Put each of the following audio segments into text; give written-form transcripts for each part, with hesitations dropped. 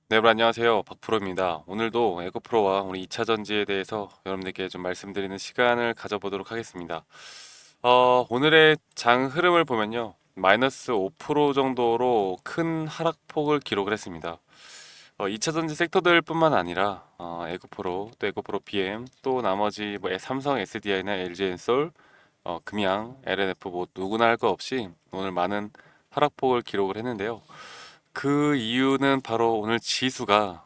네, 여러분 안녕하세요. 박프로입니다. 오늘도 에코프로와 우리 2차 전지에 대해서 여러분들께 좀 말씀드리는 시간을 가져보도록 하겠습니다. 오늘의 장 흐름을 보면요. 마이너스 5% 정도로 큰 하락폭을 기록을 했습니다. 2차 전지 섹터들뿐만 아니라 에코프로, 또 에코프로 BM, 또 나머지 뭐 삼성 SDI나 LG엔솔, 금양, LNF 뭐 누구나 할 거 없이 오늘 많은 하락폭을 기록을 했는데요. 그 이유는 바로 오늘 지수가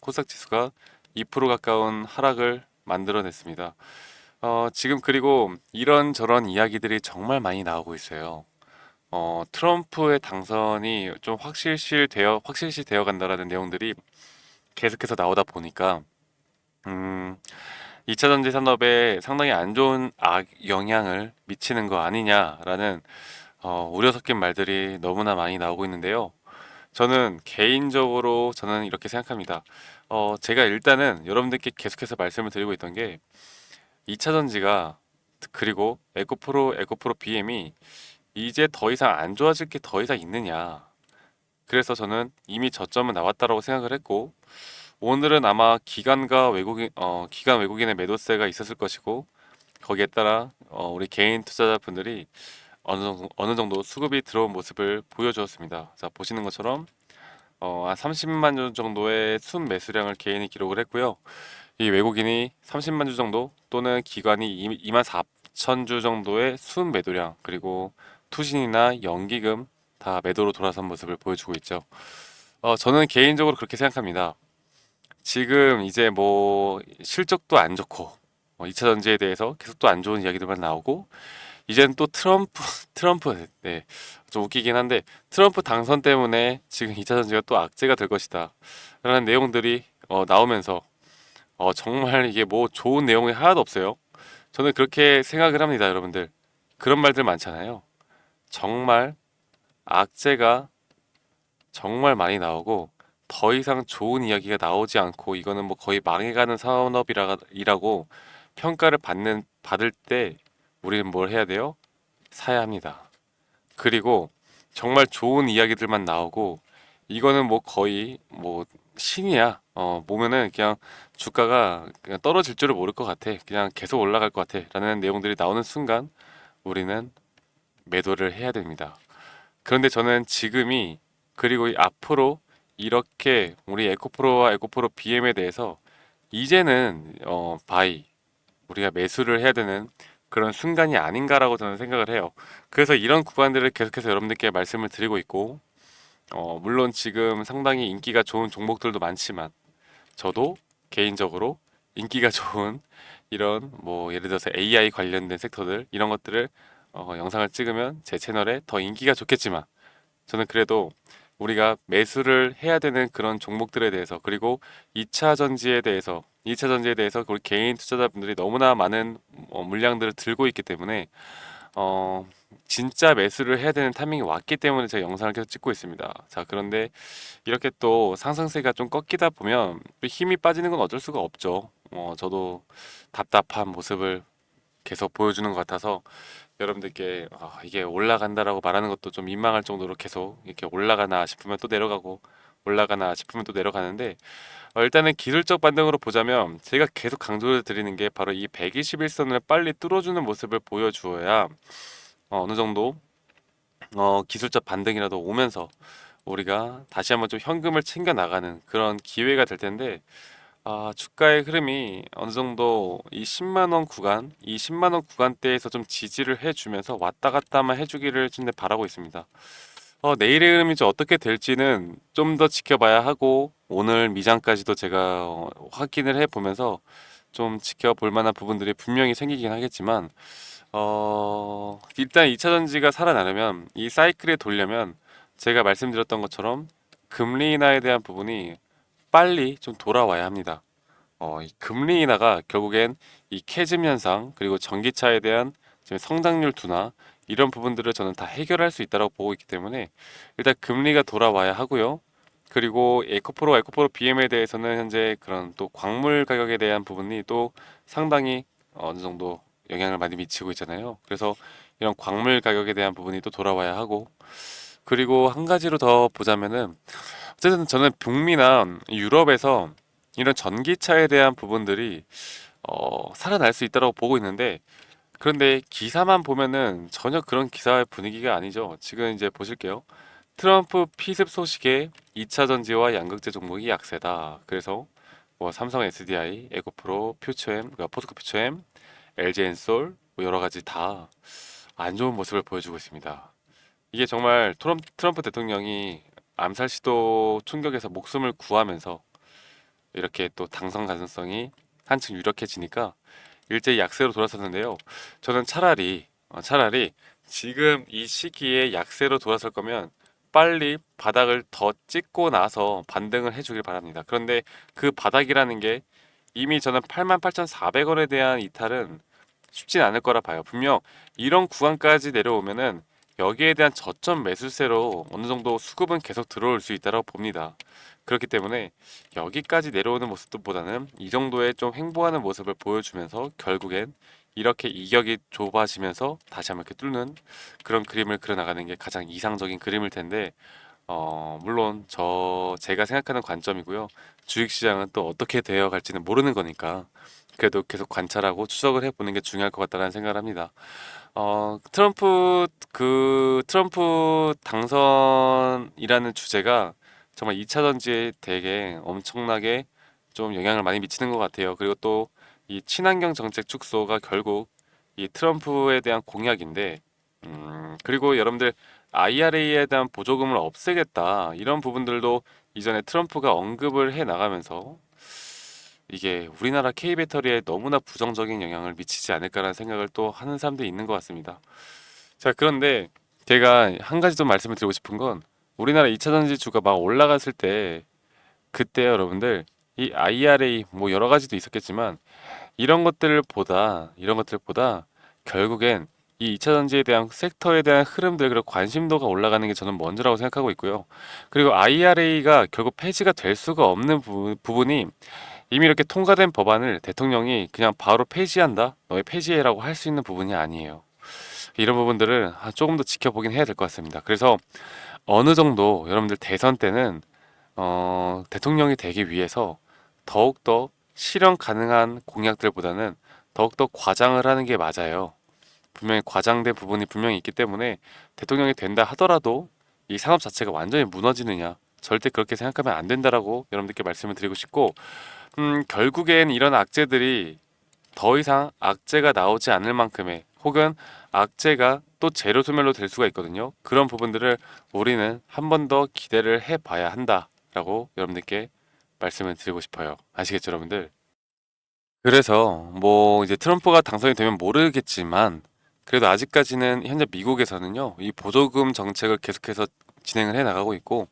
코스닥 지수가 2% 가까운 하락을 만들어냈습니다. 지금 그리고 이런저런 이야기들이 정말 많이 나오고 있어요. 트럼프의 당선이 좀 확실시 되어 간다라는 내용들이 계속해서 나오다 보니까, 음, 2차 전지 산업에 상당히 안 좋은 영향을 미치는 거 아니냐라는 우려 섞인 말들이 너무나 많이 나오고 있는데요. 저는 개인적으로 저는 이렇게 생각합니다. 제가 일단은 여러분들께 계속해서 말씀을 드리고 있던 게 2차 전지가 그리고 에코프로 BM이 이제 더 이상 안 좋아질 게 더 이상 있느냐. 그래서 저는 이미 저점은 나왔다라고 생각을 했고 오늘은 아마 기관 외국인의 매도세가 있었을 것이고 거기에 따라 우리 개인 투자자분들이 어느 정도 수급이 들어온 모습을 보여주었습니다. 자, 보시는 것처럼 한 30만 주 정도의 순 매수량을 개인이 기록을 했고요. 이 외국인이 30만 주 정도 또는 기관이 2만 4천 주 정도의 순 매도량 그리고 투신이나 연기금 다 매도로 돌아선 모습을 보여주고 있죠. 저는 개인적으로 그렇게 생각합니다. 지금 이제 뭐 실적도 안 좋고 2차 전지에 대해서 계속 또 안 좋은 이야기들만 나오고 이제는 또 네, 좀 웃기긴 한데 트럼프 당선 때문에 지금 2차 전지가 또 악재가 될 것이다 라는 내용들이 나오면서 정말 이게 뭐 좋은 내용이 하나도 없어요. 저는 그렇게 생각을 합니다, 여러분들. 그런 말들 많잖아요. 정말 악재가 정말 많이 나오고 더 이상 좋은 이야기가 나오지 않고 이거는 뭐 거의 망해가는 산업이라고 평가를 받을 때 우리는 뭘 해야 돼요? 사야 합니다. 그리고 정말 좋은 이야기들만 나오고 이거는 뭐 거의 뭐 신이야. 보면은 그냥 주가가 그냥 떨어질 줄을 모를 것 같아. 그냥 계속 올라갈 것 같아. 라는 내용들이 나오는 순간 우리는 매도를 해야 됩니다. 그런데 저는 지금이 그리고 이 앞으로 이렇게 우리 에코프로와 에코프로 BM에 대해서 이제는 바이 우리가 매수를 해야 되는 그런 순간이 아닌가라고 저는 생각을 해요. 그래서 이런 구간들을 계속해서 여러분들께 말씀을 드리고 있고, 물론 지금 상당히 인기가 좋은 종목들도 많지만, 저도 개인적으로 인기가 좋은 이런 뭐 예를 들어서 AI 관련된 섹터들 이런 것들을 영상을 찍으면 제 채널에 더 인기가 좋겠지만, 저는 그래도 우리가 매수를 해야 되는 그런 종목들에 대해서 그리고 2차 전지에 대해서 우리 개인 투자자분들이 너무나 많은 물량들을 들고 있기 때문에 어, 진짜 매수를 해야 되는 타이밍이 왔기 때문에 제가 영상을 계속 찍고 있습니다. 자, 그런데 이렇게 또 상승세가 좀 꺾이다 보면 또 힘이 빠지는 건 어쩔 수가 없죠. 저도 답답한 모습을 계속 보여주는 것 같아서 여러분들께 이게 올라간다라고 말하는 것도 좀 민망할 정도로 계속 이렇게 올라가나 싶으면 또 내려가고 올라가나 싶으면 또 내려가는데 일단은 기술적 반등으로 보자면 제가 계속 강조를 드리는 게 바로 이 121선을 빨리 뚫어주는 모습을 보여주어야 어느 정도 기술적 반등이라도 오면서 우리가 다시 한번 좀 현금을 챙겨 나가는 그런 기회가 될 텐데 주가의 흐름이 어느 정도 이 10만 원 구간, 이 10만 원 구간대에서 좀 지지를 해주면서 왔다 갔다만 해주기를 좀 바라고 있습니다. 내일의 흐름이 좀 어떻게 될지는 좀 더 지켜봐야 하고 오늘 미장까지도 제가 확인을 해보면서 좀 지켜볼 만한 부분들이 분명히 생기긴 하겠지만 일단 2차 전지가 살아나려면 이 사이클에 돌려면 제가 말씀드렸던 것처럼 금리 인하에 대한 부분이 빨리 좀 돌아와야 합니다. 이 금리 인하가 결국엔 이 캐즘 현상 그리고 전기차에 대한 지금 성장률 둔화 이런 부분들을 저는 다 해결할 수 있다고 보고 있기 때문에 일단 금리가 돌아와야 하고요. 그리고 에코프로 BM에 대해서는 현재 그런 또 광물 가격에 대한 부분이 또 상당히 어느 정도 영향을 많이 미치고 있잖아요. 그래서 이런 광물 가격에 대한 부분이 또 돌아와야 하고 그리고 한 가지로 더 보자면은 어쨌든 저는 북미나 유럽에서 이런 전기차에 대한 부분들이 살아날 수 있다고 보고 있는데, 그런데 기사만 보면은 전혀 그런 기사의 분위기가 아니죠. 지금 이제 보실게요. 트럼프 피습 소식에 2차 전지와 양극재 종목이 약세다. 그래서 뭐 삼성 SDI, 에코프로, 퓨처엠, 그러니까 포스코 퓨처엠, LG엔솔 뭐 여러 가지 다 안 좋은 모습을 보여주고 있습니다. 이게 정말 트럼프 대통령이 암살 시도 충격에서 목숨을 구하면서 이렇게 또 당선 가능성이 한층 유력해지니까 일제히 약세로 돌아섰는데요. 저는 차라리 지금 이 시기에 약세로 돌아설 거면 빨리 바닥을 더 찍고 나서 반등을 해주길 바랍니다. 그런데 그 바닥이라는 게 이미 저는 88,400원에 대한 이탈은 쉽진 않을 거라 봐요. 분명 이런 구간까지 내려오면은 여기에 대한 저점 매수세로 어느 정도 수급은 계속 들어올 수 있다고 봅니다. 그렇기 때문에 여기까지 내려오는 모습보다는 이 정도의 좀 횡보하는 모습을 보여주면서 결국엔 이렇게 이격이 좁아지면서 다시 한번 이렇게 뚫는 그런 그림을 그려나가는 게 가장 이상적인 그림일 텐데, 물론 제가 생각하는 관점이고요. 주식시장은 또 어떻게 되어 갈지는 모르는 거니까 그래도 계속 관찰하고 추적을 해보는 게 중요할 것 같다는 생각을 합니다. 트럼프 당선이라는 주제가 정말 2차 전지에 되게 엄청나게 좀 영향을 많이 미치는 것 같아요. 그리고 또 이 친환경 정책 축소가 결국 이 트럼프에 대한 공약인데, 그리고 여러분들 IRA에 대한 보조금을 없애겠다 이런 부분들도 이전에 트럼프가 언급을 해 나가면서 이게 우리나라 K배터리에 너무나 부정적인 영향을 미치지 않을까라는 생각을 또 하는 사람들이 있는 것 같습니다. 자, 그런데 제가 한 가지 더 말씀을 드리고 싶은 건, 우리나라 2차 전지주가 막 올라갔을 때 그때 여러분들 이 IRA 뭐 여러 가지도 있었겠지만 이런 것들보다 결국엔 이 2차 전지에 대한 섹터에 대한 흐름들, 그리고 관심도가 올라가는 게 저는 먼저라고 생각하고 있고요. 그리고 IRA가 결국 폐지가 될 수가 없는 부분이, 이미 이렇게 통과된 법안을 대통령이 그냥 바로 폐지한다, 너희 폐지해라고 할 수 있는 부분이 아니에요. 이런 부분들을 조금 더 지켜보긴 해야 될 것 같습니다. 그래서 어느 정도 여러분들 대선 때는 대통령이 되기 위해서 더욱더 실현 가능한 공약들보다는 더욱더 과장을 하는 게 맞아요. 분명히 과장된 부분이 분명히 있기 때문에 대통령이 된다 하더라도 이 산업 자체가 완전히 무너지느냐, 절대 그렇게 생각하면 안 된다라고 여러분들께 말씀을 드리고 싶고, 결국엔 이런 악재들이 더 이상 악재가 나오지 않을 만큼의, 혹은 악재가 또 재료 소멸로 될 수가 있거든요. 그런 부분들을 우리는 한 번 더 기대를 해봐야 한다라고 여러분들께 말씀을 드리고 싶어요. 아시겠죠, 여러분들? 그래서 뭐 이제 트럼프가 당선이 되면 모르겠지만, 그래도 아직까지는 현재 미국에서는요, 이 보조금 정책을 계속해서 진행을 해 나가고 있고,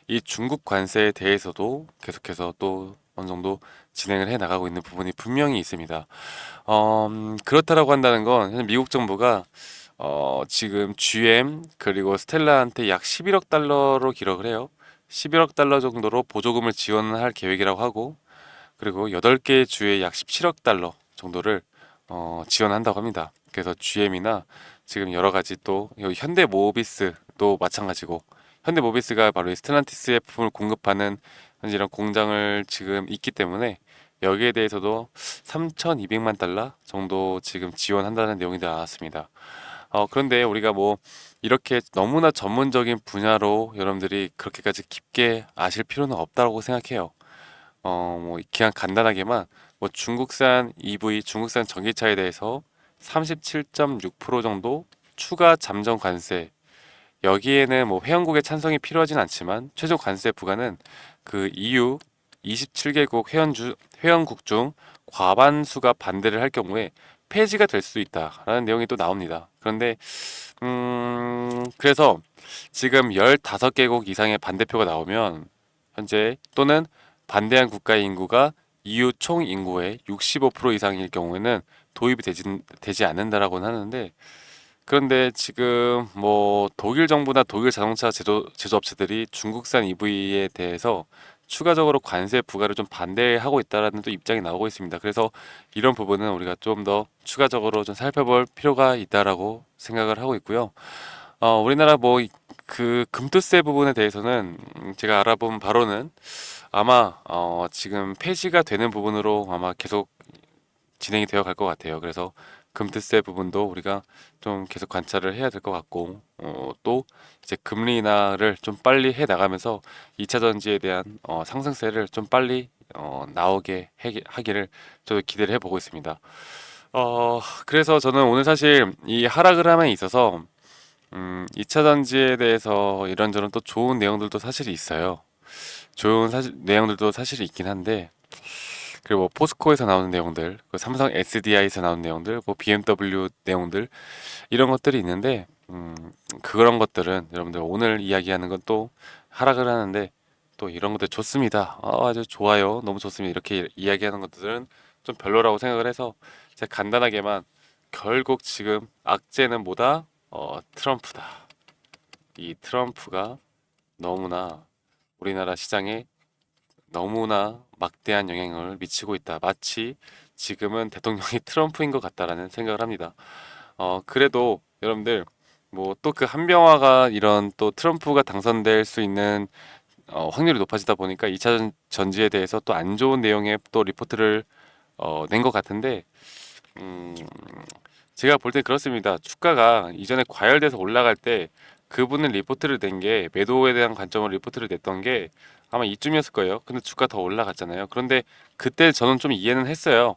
이 중국 관세에 대해서도 계속해서 또 어느 정도 진행을 해 나가고 있는 부분이 분명히 있습니다. 그렇다라고 한다는 건 현재 미국 정부가 지금 GM 그리고 스텔라한테 약 11억 달러로 기록을 해요. 11억 달러 정도로 보조금을 지원할 계획이라고 하고, 그리고 8개 주에 약 17억 달러 정도를 지원한다고 합니다. 그래서 GM이나 지금 여러 가지, 또 여기 현대모비스도 마찬가지고, 현대모비스가 바로 이 스텔란티스의 부품을 공급하는 현재 이런 공장을 지금 있기 때문에 여기에 대해서도 3,200만 달러 정도 지금 지원한다는 내용이 나왔습니다. 그런데 우리가 뭐 이렇게 너무나 전문적인 분야로 여러분들이 그렇게까지 깊게 아실 필요는 없다고 생각해요. 뭐 그냥 간단하게만 뭐 중국산 EV, 중국산 전기차에 대해서 37.6% 정도 추가 잠정 관세, 여기에는 뭐 회원국의 찬성이 필요하진 않지만 최종 관세 부과는 그 EU 27개국 회원국 중 과반수가 반대를 할 경우에 폐지가 될 수 있다라는 내용이 또 나옵니다. 그런데 그래서 지금 15개국 이상의 반대표가 나오면 현재, 또는 반대한 국가의 인구가 EU 총 인구의 65% 이상일 경우에는 도입이 되지 않는다라고는 하는데, 그런데 지금 뭐 독일 정부나 독일 자동차 제조업체들이 중국산 EV에 대해서 추가적으로 관세 부과를 좀 반대하고 있다라는 또 입장이 나오고 있습니다. 그래서 이런 부분은 우리가 좀 더 추가적으로 좀 살펴볼 필요가 있다라고 생각을 하고 있고요. 우리나라 뭐 그 금투세 부분에 대해서는 제가 알아본 바로는 아마 지금 폐지가 되는 부분으로 아마 계속 진행이 되어 갈 것 같아요. 그래서 금투세 부분도 우리가 좀 계속 관찰을 해야 될 것 같고, 또 이제 금리 인하를 좀 빨리 해 나가면서 2차 전지에 대한 상승세를 좀 빨리 나오게 하기를 저도 기대를 해보고 있습니다. 그래서 저는 오늘 사실 이 하락을 함에 있어서 2차 전지에 대해서 이런저런 또 좋은 내용들도 사실 있어요. 좋은 내용들도 사실 있긴 한데, 그리고 뭐 포스코에서 나오는 내용들, 그 삼성 SDI에서 나오는 내용들, 뭐 BMW 내용들 이런 것들이 있는데, 그런 것들은 여러분들 오늘 이야기하는 건 또 하락을 하는데 또 이런 것들 좋습니다. 아주 좋아요, 너무 좋습니다. 이렇게 이야기하는 것들은 좀 별로라고 생각을 해서 제가 간단하게만 결국 지금 악재는 뭐다? 트럼프다. 이 트럼프가 너무나 우리나라 시장에 너무나 막대한 영향을 미치고 있다. 마치 지금은 대통령이 트럼프인 것 같다라는 생각을 합니다. 그래도 여러분들 뭐 또 그 한병화가 이런 또 트럼프가 당선될 수 있는 확률이 높아지다 보니까 2차 전지에 대해서 또 안 좋은 내용의 또 리포트를 낸 것 같은데 음, 제가 볼 때 그렇습니다. 주가가 이전에 과열돼서 올라갈 때 그분은 리포트를 낸 게 매도에 대한 관점으로 리포트를 냈던 게 아마 이쯤이었을 거예요. 근데 주가 더 올라갔잖아요. 그런데 그때 저는 좀 이해는 했어요.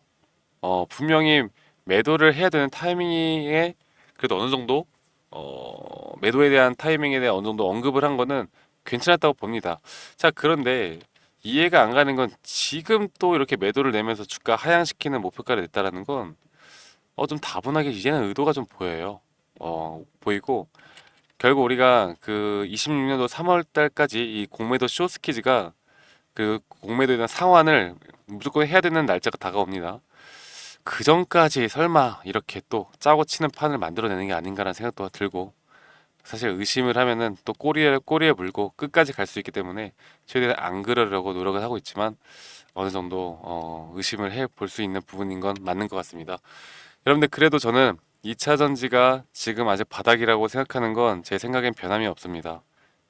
분명히 매도를 해야 되는 타이밍에 그래도 어느 정도 매도에 대한 타이밍에 대해 어느 정도 언급을 한 거는 괜찮았다고 봅니다. 자, 그런데 이해가 안 가는 건 지금 또 이렇게 매도를 내면서 주가 하향시키는 목표가를 냈다라는 건 좀 다분하게 이제는 의도가 좀 보여요. 보이고 결국 우리가 그 26년도 3월 달까지 이 공매도 쇼스키즈가 그 공매도에 대한 상환을 무조건 해야 되는 날짜가 다가옵니다. 그 전까지 설마 이렇게 또 짜고 치는 판을 만들어내는 게 아닌가라는 생각도 들고 사실 의심을 하면은 또 꼬리에 물고 끝까지 갈 수 있기 때문에 최대한 안 그러려고 노력을 하고 있지만 어느 정도 의심을 해 볼 수 있는 부분인 건 맞는 것 같습니다. 여러분들 그래도 저는 2차 전지가 지금 아직 바닥이라고 생각하는 건 제 생각엔 변함이 없습니다.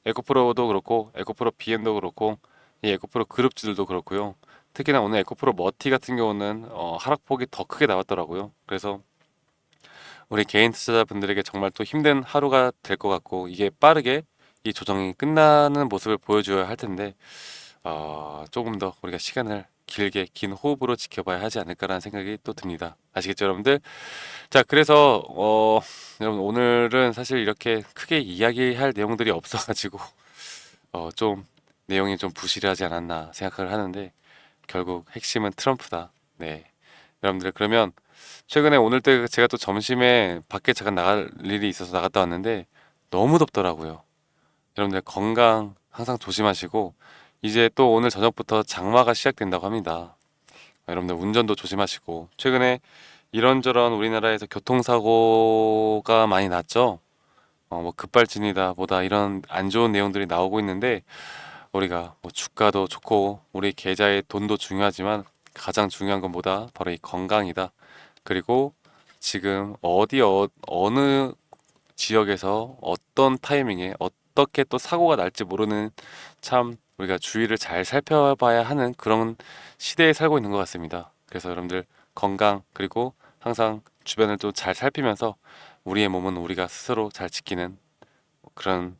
에코프로도 그렇고 에코프로 BM도 그렇고 이 에코프로 그룹주들도 그렇고요. 특히나 오늘 에코프로 머티 같은 경우는 하락폭이 더 크게 나왔더라고요. 그래서 우리 개인 투자자분들에게 정말 또 힘든 하루가 될 것 같고 이게 빠르게 이 조정이 끝나는 모습을 보여줘야 할 텐데 조금 더 우리가 시간을 길게 긴 호흡으로 지켜봐야 하지 않을까라는 생각이 또 듭니다. 아시겠죠, 여러분들? 자, 그래서 여러분 오늘은 사실 이렇게 크게 이야기할 내용들이 없어가지고 좀 내용이 좀 부실하지 않았나 생각을 하는데 결국 핵심은 트럼프다. 네, 여러분들 그러면 최근에 오늘 때 제가 또 점심에 밖에 잠깐 나갈 일이 있어서 나갔다 왔는데 너무 덥더라고요. 여러분들 건강 항상 조심하시고 이제 또 오늘 저녁부터 장마가 시작된다고 합니다. 여러분들 운전도 조심하시고 최근에 이런저런 우리나라에서 교통사고가 많이 났죠. 뭐 급발진이다 뭐다 이런 안 좋은 내용들이 나오고 있는데 우리가 뭐 주가도 좋고 우리 계좌의 돈도 중요하지만 가장 중요한 건 뭐다? 바로 이 건강이다. 그리고 지금 어느 지역에서 어떤 타이밍에 어떻게 또 사고가 날지 모르는 참 우리가 주의를 잘 살펴봐야 하는 그런 시대에 살고 있는 것 같습니다. 그래서 여러분들 건강 그리고 항상 주변을 좀 잘 살피면서 우리의 몸은 우리가 스스로 잘 지키는 그런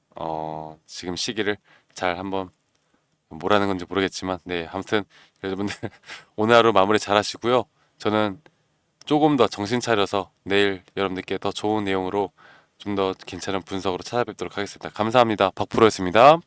지금 시기를 잘 한번 뭐라는 건지 모르겠지만 네 아무튼 여러분들 오늘 하루 마무리 잘 하시고요. 저는 조금 더 정신 차려서 내일 여러분들께 더 좋은 내용으로 좀 더 괜찮은 분석으로 찾아뵙도록 하겠습니다. 감사합니다. 박프로였습니다.